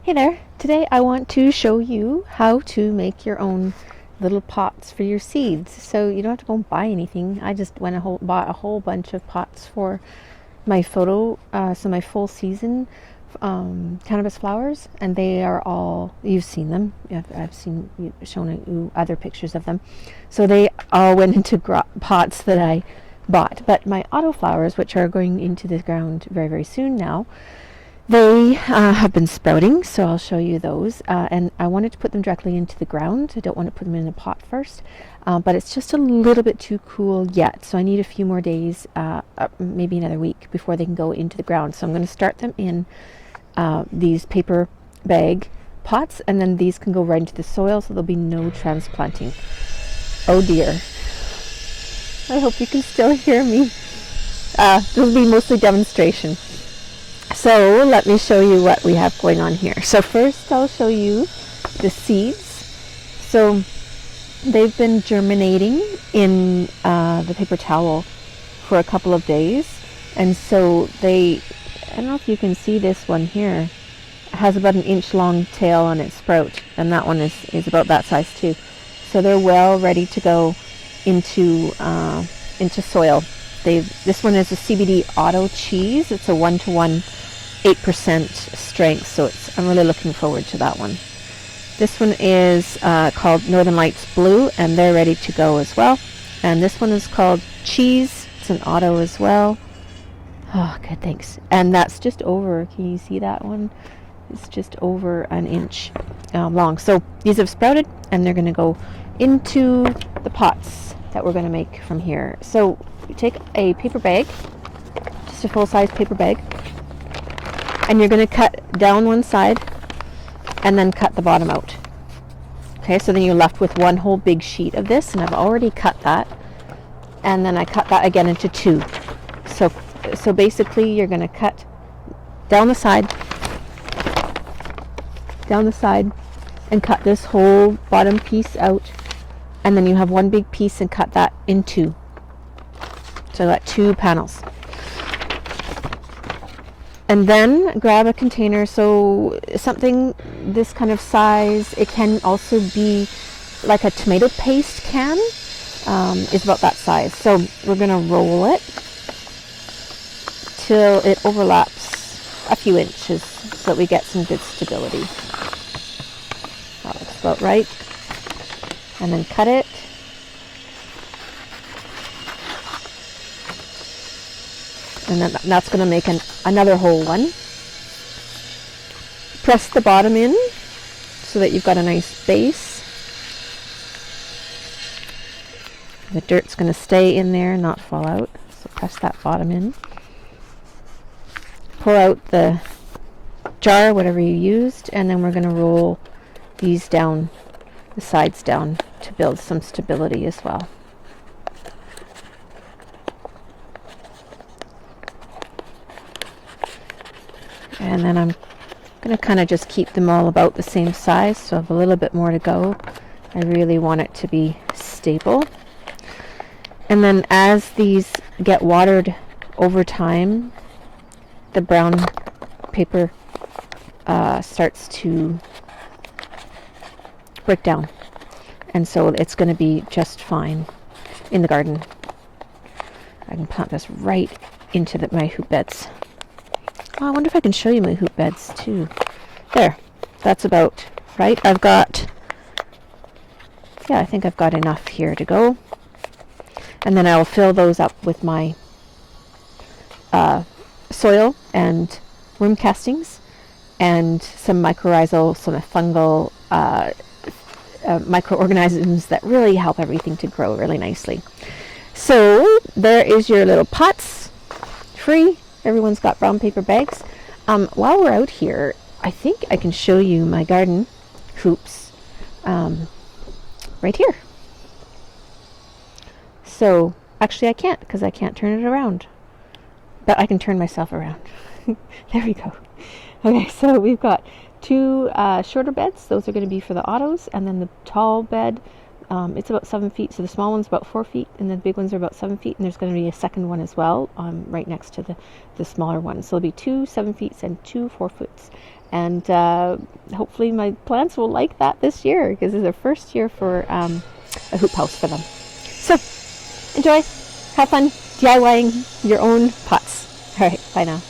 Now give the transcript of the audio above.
Hey there! Today I want to show you how to make your own little pots for your seeds. So you don't have to go and buy anything. I just went and bought a whole bunch of pots for my my full season cannabis flowers, and they are all, you've seen them. I've seen you shown you other pictures of them. So they all went into pots that I bought. But my auto flowers, which are going into the ground very, very soon now, they have been sprouting, so I'll show you those. And I wanted to put them directly into the ground. I don't want to put them in a pot first, but it's just a little bit too cool yet. So I need a few more days, maybe another week, before they can go into the ground. So I'm going to start them in these paper bag pots, and then these can go right into the soil, so there'll be no transplanting. Oh dear. I hope you can still hear me. This will be mostly demonstration. So let me show you what we have going on here. So first I'll show you the seeds. So they've been germinating in the paper towel for a couple of days. And so I don't know if you can see this one here. It has about an inch long tail on its sprout. And that one is about that size too. So they're well ready to go into soil. This one is a CBD auto cheese. It's a 1-to-1 8% strength, so I'm really looking forward to that one. This one is called Northern Lights Blue, and they're ready to go as well. And this one is called Cheese. It's an auto as well. Oh, good, thanks. And that's just over, can you see that one? It's just over an inch long. So these have sprouted, and they're going to go into the pots that we're going to make from here. So you take a paper bag, just a full-size paper bag, and you're going to cut down one side and then cut the bottom out. Okay, so then you're left with one whole big sheet of this, and I've already cut that, and then I cut that again into two. So basically you're going to cut down the side, and cut this whole bottom piece out, and then you have one big piece and cut that in two. So I got two panels. And then grab a container, so something this kind of size. It can also be like a tomato paste can, is about that size. So we're going to roll it till it overlaps a few inches so that we get some good stability. That looks about right. And then cut it. And then that's going to make another whole one. Press the bottom in so that you've got a nice base. The dirt's going to stay in there and not fall out. So press that bottom in. Pull out the jar, whatever you used, and then we're going to roll these down, the sides down, to build some stability as well. And then I'm going to kind of just keep them all about the same size, so I have a little bit more to go. I really want it to be stable. And then as these get watered over time, the brown paper starts to break down. And so it's going to be just fine in the garden. I can plant this right into my hoop beds. Oh, I wonder if I can show you my hoop beds too. There, that's about right. I think I've got enough here to go. And then I'll fill those up with my soil and worm castings and some mycorrhizal, some fungal microorganisms that really help everything to grow really nicely. So there is your little pots, free. Everyone's got brown paper bags. While we're out here, I think I can show you my garden hoops right here. So actually I can't, because I can't turn it around. But I can turn myself around. There we go. Okay, so we've got two shorter beds. Those are going to be for the autos. And then the tall bed It's about 7 feet, so the small one's about 4 feet, and the big ones are about 7 feet, and there's going to be a second one as well, right next to the smaller one. So there'll be 2 7 feet and 2 4 foots. And hopefully my plants will like that this year, because it's their first year for a hoop house for them. So enjoy, have fun DIYing your own pots. All right, bye now.